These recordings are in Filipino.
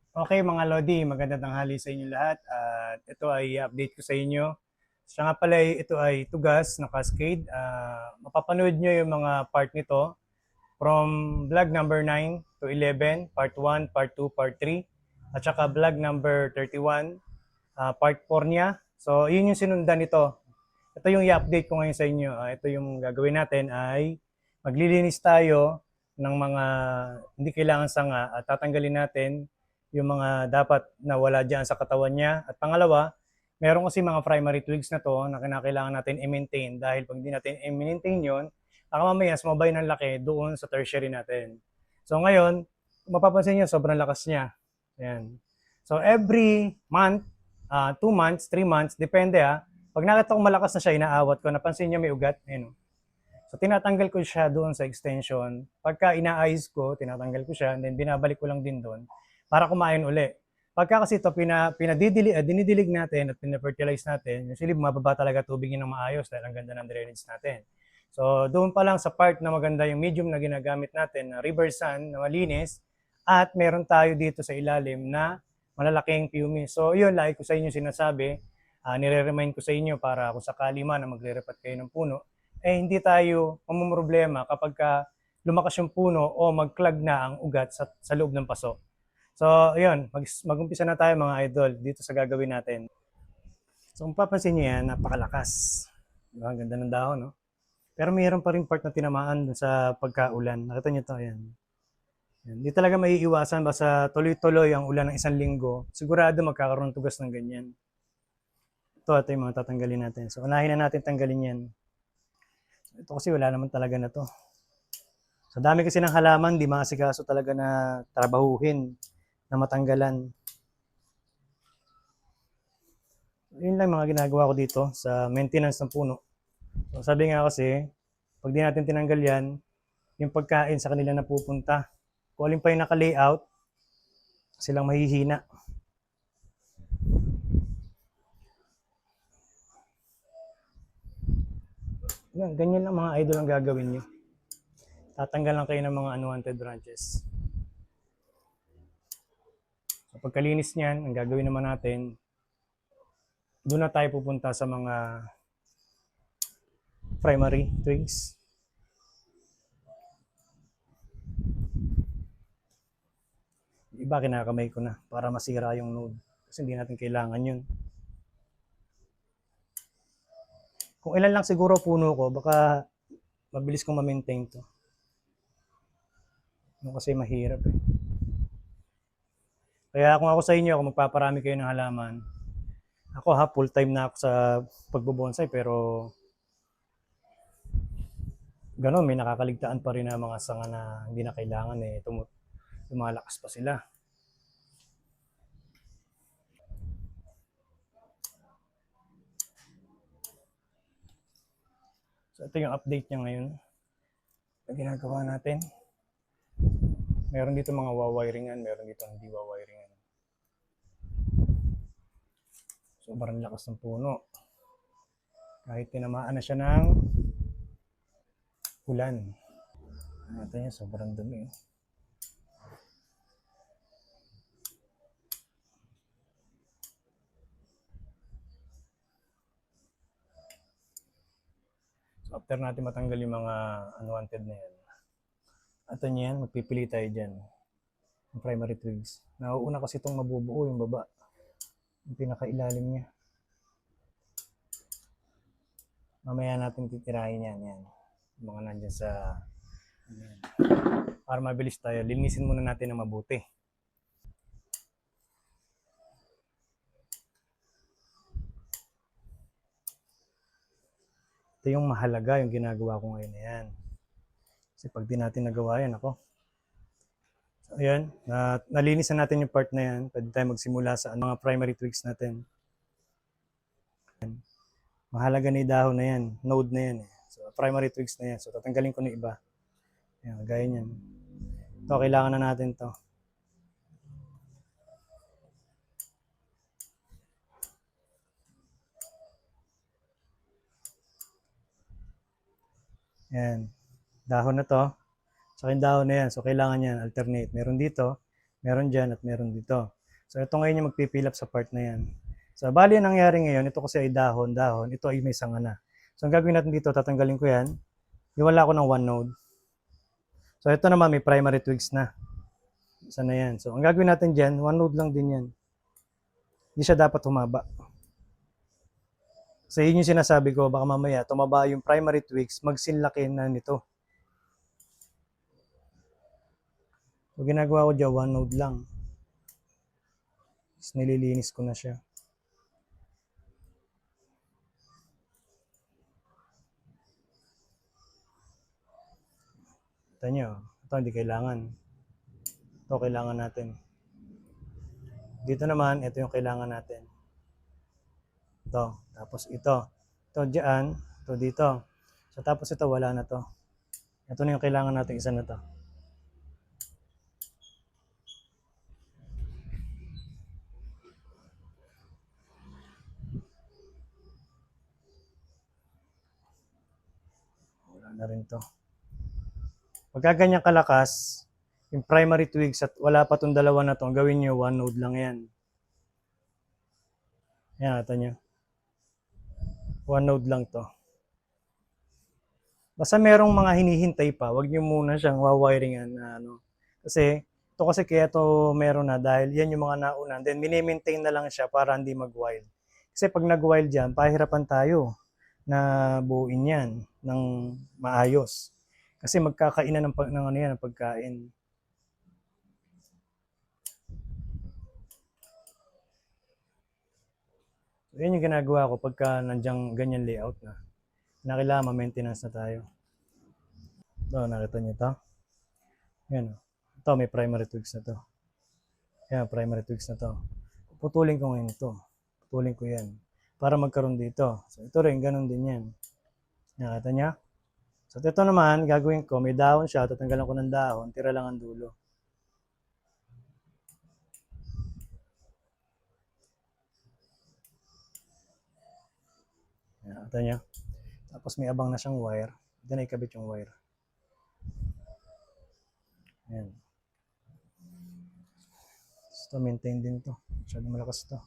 Okay mga Lodi, magandang tanghali sa inyo lahat at ito ay update ko sa inyo. Siya nga pala ito ay tugas na Cascade. Mapapanood nyo yung mga part nito from vlog number 9 to 11, part 1, part 2, part 3, at saka vlog number 31, part 4 niya. So yun yung sinundan nito. Ito yung i-update ko ngayon sa inyo. Ito yung gagawin natin ay maglilinis tayo ng mga hindi kailangan sanga at tatanggalin natin yung mga dapat na wala dyan sa katawan niya. At pangalawa, meron kasi mga primary twigs na to na kinakailangan natin i-maintain dahil pag hindi natin i-maintain yun, baka mamaya sumabay ng laki doon sa tertiary natin. So ngayon, mapapansin niyo sobrang lakas niya. Ayan. So every month, 2 months, 3 months, depende pag nakita ko malakas na siya, inaawat ko, napansin niyo may ugat, ayun. So tinatanggal ko siya doon sa extension. Pagka inaayos ko, tinatanggal ko siya, and then binabalik ko lang din doon para kumain uli. Pagka kasi ito dinidilig natin at pina-fertilize natin, usually bumababa talaga tubig yun ng maayos dahil ang ganda ng drainage natin. So doon pa lang sa part na maganda yung medium na ginagamit natin, na river sand, na malinis, at meron tayo dito sa ilalim na malalaking pumice. So yun, like ko sa inyo sinasabi, nire-remind ko sa inyo para kung sakali man na magre-repat kayo ng puno, hindi tayo mamumroblema kapag lumakas yung puno o mag-clog na ang ugat sa loob ng paso. So, ayun, mag-umpisa na tayo mga idol dito sa gagawin natin. So, kung papansin niyo yan, napakalakas. Diba? Ang ganda ng dahon, no? Pero mayroon pa rin part na tinamaan dun sa pagkaulan. Nakita niyo to, ayan. Hindi talaga maiiwasan basta tuloy-tuloy ang ulan ng 1 linggo. Sigurado magkakaroon ng tugas ng ganyan. Ito yung mga tatanggalin natin. So, unahin na natin tanggalin yan. Ito kasi wala naman talaga na to. Sa dami kasi ng halaman, di maasikaso talaga na trabahuhin, na matanggalan. Yun lang mga ginagawa ko dito sa maintenance ng puno. So, sabi nga kasi, pag di natin tinanggal yan, yung pagkain sa kanila napupunta. Kung alin pa yung naka-layout, silang mahihina. Yan, ganyan lang mga idol ang gagawin nyo. Tatanggal lang kayo ng mga unwanted branches. So, pagkalinis niyan, ang gagawin naman natin, doon na tayo pupunta sa mga primary twigs. Iba kinakamay ko na para masira yung node. Kasi hindi natin kailangan yun. Kung ilan lang siguro puno ko, baka mabilis kong ma-maintain to. Ano kasi mahirap eh. Kaya kung ako sa inyo, kung magpaparami kayo ng halaman, ako full time na ako sa pagbobonsai pero gano'n, may nakakaligtaan pa rin na mga sanga na hindi na kailangan lumalakas pa sila. So ito yung update niya ngayon na ginagawa natin. Meron dito mga wawiringan, meron dito hindi wawiringan. Sobrang lakas ng puno. Kahit tinamaan na siya ng ulan. Ito niya, sobrang dumi. So after natin matanggal yung mga unwanted na yan, ito niyan, magpipili tayo dyan. Yung primary twigs. Nauuna kasi itong mabubuo yung baba. Yung pinakailalim niya. Mamaya natin titirahin yan. Yan. Yung mga nandyan sa... Yan. Para mabilis tayo, linisin muna natin ng mabuti. Ito yung mahalaga yung ginagawa ko ngayon na yan. Kasi pag di natin nagawa yan, ako. So, ayan, nalinis na natin yung part na yan. Pwede tayo magsimula sa mga primary twigs natin. Mahalaga na yung dahon na yan, node na yan. So, primary twigs na yan. So, tatanggalin ko na iba. Ayan, gaya niyan. Ito, kailangan na natin to. Ayan, dahon na to. Saka yung dahon na yan. So, kailangan yan, alternate. Meron dito, meron dyan, at meron dito. So ito ngayon yung magpipil up sa part na yan. So bali ang nangyari ngayon, ito kasi ay dahon, ito ay may sanga na. So ang gagawin natin dito, tatanggalin ko yan. Iwala ko ng one node. So ito naman may primary twigs na. Isa na yan. So ang gagawin natin dyan, one node lang din yan. Hindi siya dapat humaba. So yun yung sinasabi ko, baka mamaya tumaba yung primary twigs, magsinlaki na nito. So ginagawa ko dyan, one node lang. Tapos nililinis ko na siya. Ito nyo, ito hindi kailangan. Ito kailangan natin. Dito naman, ito yung kailangan natin. Ito, tapos ito. Ito dyan, ito dito. So tapos ito, wala na to. Ito na yung kailangan natin, isa na to. Wala na rin to. Pagka ganyan kalakas, yung primary twigs at wala pa tong dalawa na to, gawin nyo, one node lang yan. Yan, ito nyo. One node lang to. Basta merong mga hinihintay pa, wag nyo muna siyang wawiringan na ano. Kasi, ito kasi kaya to meron na dahil yan yung mga nauna. Then, mini-maintain na lang siya para hindi mag-wild. Kasi pag nag-wild yan, pahirapan tayo na buuin yan ng maayos. Kasi magkakainan ng ano yan, ng pagkain. So, yun yung ginagawa ko pagka nandiyan ganyan layout na. Kailangan ma-maintenance na tayo. Ito, nakita niyo ito? Yan. Ito, may primary twigs na to. Yan, primary twigs na to. Putulin ko ngayon ito. Putulin ko yan. Para magkaroon dito. So, ito rin, ganun din yan. Nakita niya? So, ito naman, gagawin ko, may dahon siya, tatanggalan ko ng dahon, tira lang ang dulo. Nakita niya? Tapos may abang na siyang wire. Ito na ikabit yung wire. Ayan. Ito, maintain din to. Masyadong malakas to.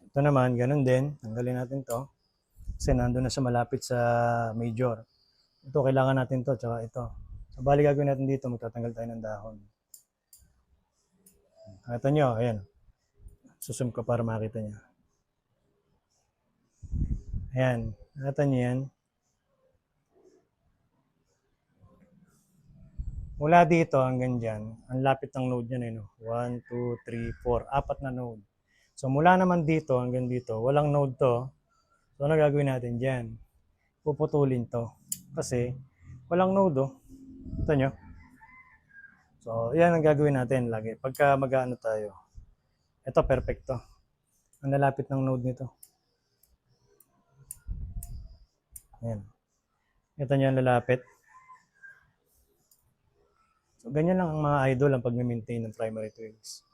Ito naman, ganun din. Tanggalin natin to. Kasi nandun na siya malapit sa major. Ito, kailangan natin to, tsaka ito. So, bali gagawin natin dito, magtatanggal tayo ng dahon. Nakita nyo, ayan. Susum ko para makita nyo. Ayan, nakita nyo yan. Mula dito hanggang dyan, ang lapit ng node niya no? 1, 2, 3, 4, apat na node. So mula naman dito hanggang dito, walang node to. So ano gagawin natin dyan? Puputulin to. Kasi walang node oh. Ito nyo. So yan ang gagawin natin lagi. Pagka mag-ano tayo. Ito perfecto. Ang lalapit ng node nito. Ayan. Ito nyo ang lalapit. So, ganyan lang ang mga idol ang pag-maintain ng primary twigs.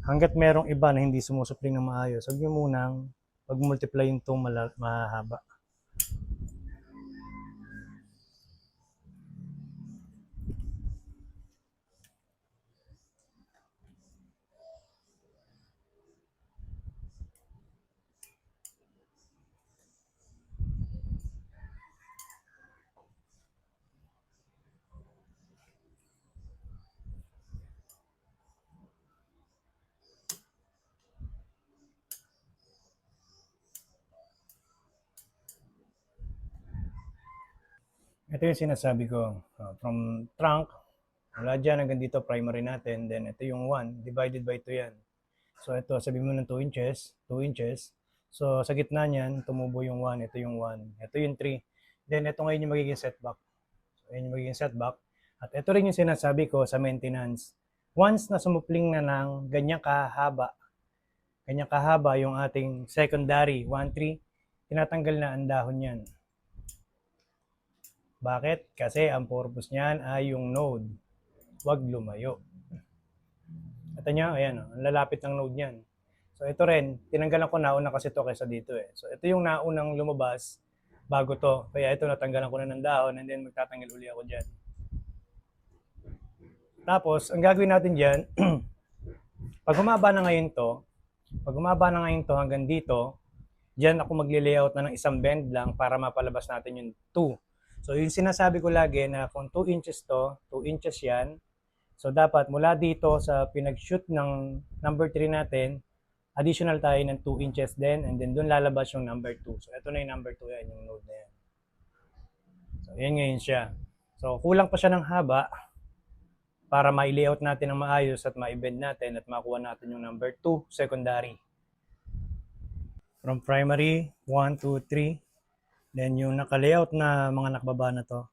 Hanggat merong iba na hindi sumusupling ng maayos, huwag nyo munang pag-multiply yung itong mahaba. Ito yung sinasabi ko. From trunk, mula dyan hanggang dito, primary natin. Then ito yung 1, divided by 2 yan. So ito, sabi mo ng 2 inches, 2 inches. So sa gitna niyan, tumubo yung 1, ito yung 1, ito yung 3. Then ito ngayon yung magiging setback. So yun yung magiging setback. At ito rin yung sinasabi ko sa maintenance. Once na sumupling na ng ganyan kahaba yung ating secondary 1-3, tinatanggal na ang dahon yan. Bakit? Kasi ang purpose niyan ay yung node. Huwag lumayo. Ito nyo, ayan, ang lalapit ng node niyan. So ito rin, tinanggalan ko nauna kasi ito kaysa dito eh. So ito yung naunang lumabas, bago to. Kaya ito, natanggalan ko na ng dahon and then magtatanggal uli ako dyan. Tapos, ang gagawin natin dyan, pag humaba na ngayon to hanggang dito, dyan ako magli-layout na ng isang bend lang para mapalabas natin yung 2. So yung sinasabi ko lagi na kung 2 inches to, 2 inches yan. So dapat mula dito sa pinag-shoot ng number 3 natin, additional tayo ng 2 inches din and then doon lalabas yung number 2. So ito na yung number 2 yan, yung node na yan. So yan ngayon siya. So kulang pa siya ng haba para ma-layout natin ng maayos at ma-bend natin at makuha natin yung number 2 secondary. From primary, 1, 2, 3. Then yung naka-layout na mga nakababa na to,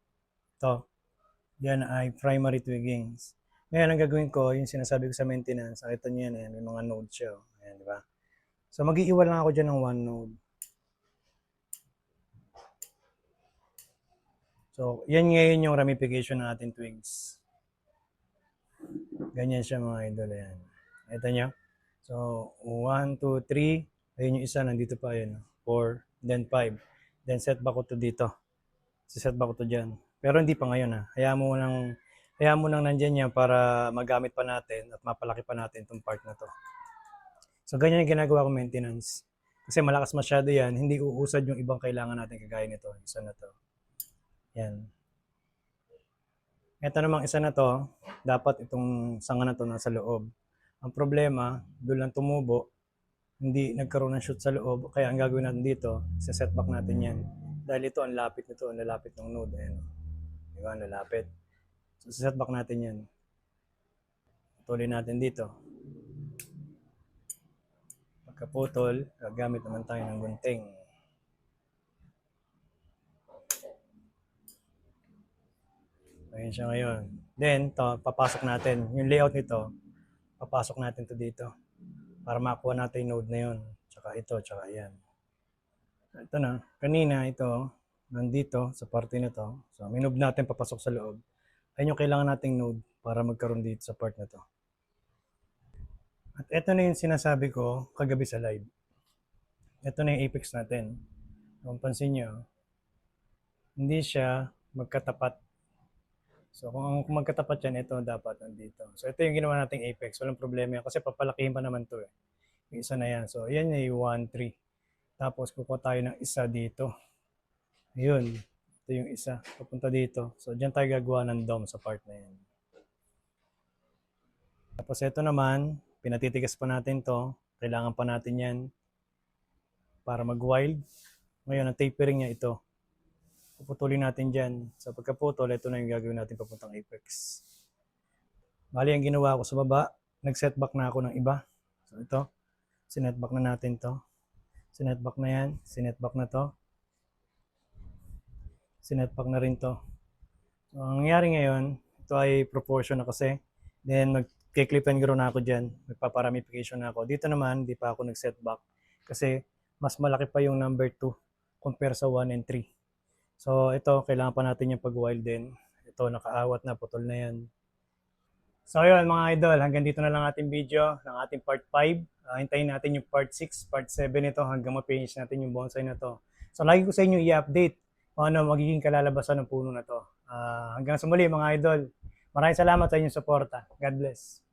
yan ay primary twiggings. Ngayon ang gagawin ko, yung sinasabi ko sa maintenance, nakita niyo yan, may mga node siya. Ayan, di ba? So mag-iiwal lang ako dyan ng 1 node. So yan ngayon yung ramification ng ating twigs. Ganyan siya mga idol. Ayan. Ito nyo. So 1, 2, 3. Ayun yung isa, nandito pa yun. 4, then 5. Then set back ko to dito. Set back ko to dyan. Pero hindi pa ngayon ha. Hayaan mo nang nandyan yan para magamit pa natin at mapalaki pa natin itong part na to. So ganyan yung ginagawa ko maintenance. Kasi malakas masyado yan, hindi uusad yung ibang kailangan natin kagaya nito. Isa na to. Yan. Ito namang isa na to, dapat itong sanga na to nasa loob. Ang problema, doon lang tumubo, hindi nagkaroon ng shoot sa loob, kaya ang gagawin natin dito, set back natin yan. Dahil ito, ang lapit nito, ang lalapit ng node. Ayan. Di ba, ang lalapit. So, set back natin yan. Putulin natin dito. Pagkaputol, gagamit naman tayo ng gunting. Ayan siya ngayon. Then, to, papasok natin. Yung layout nito, papasok natin to dito. Para makuha natin yung node na yun. Tsaka ito, tsaka yan. Ito na. Kanina, ito, nandito sa parte na to. So, minob natin papasok sa loob. Ayun yung kailangan nating node para magkaroon dito sa part na to. At ito na yung sinasabi ko kagabi sa live. Ito na yung apex natin. Kung pansin nyo, hindi siya magkatapat. So kung magkatapat yan, ito dapat nandito. So ito yung ginawa nating apex. Walang problema yan kasi papalakihin pa naman to eh. Yung isa na yan. So yan yung 1, 3. Tapos kukuha tayo ng isa dito. Ayun. Ito yung isa. Papunta dito. So dyan tayo gagawa ng dome sa part na yan. Tapos ito naman, pinatitigas pa natin to. Kailangan pa natin yan para mag-wild. Ngayon, ang tapering niya ito. Puputulin natin dyan. Sa pagkaputol, ito na yung gagawin natin papuntang apex. Bali, ang ginawa ko sa baba, nag-setback na ako ng iba. So ito, sinetback na natin to. Sinetback na yan, sinetback na to. Sinetback na rin to. So, ang nangyari ngayon, ito ay proportion na kasi. Then, mag-clip and grow na ako dyan. Magpaparamification na ako. Dito naman, di pa ako nag-setback. Kasi, mas malaki pa yung number 2 compare sa 1 and 3. So ito, kailangan pa natin yung pag-wild din. Ito, nakaawat na, putol na yan. So yun mga idol, hanggang dito na lang ating video ng ating part 5. Hintayin natin yung part 6, part 7 nito hanggang ma-finish natin yung bonsai na to. So lagi ko sa inyo i-update kung ano magiging kalalabasan ng puno na to. Hanggang sa muli mga idol, maraming salamat sa inyong suporta. God bless.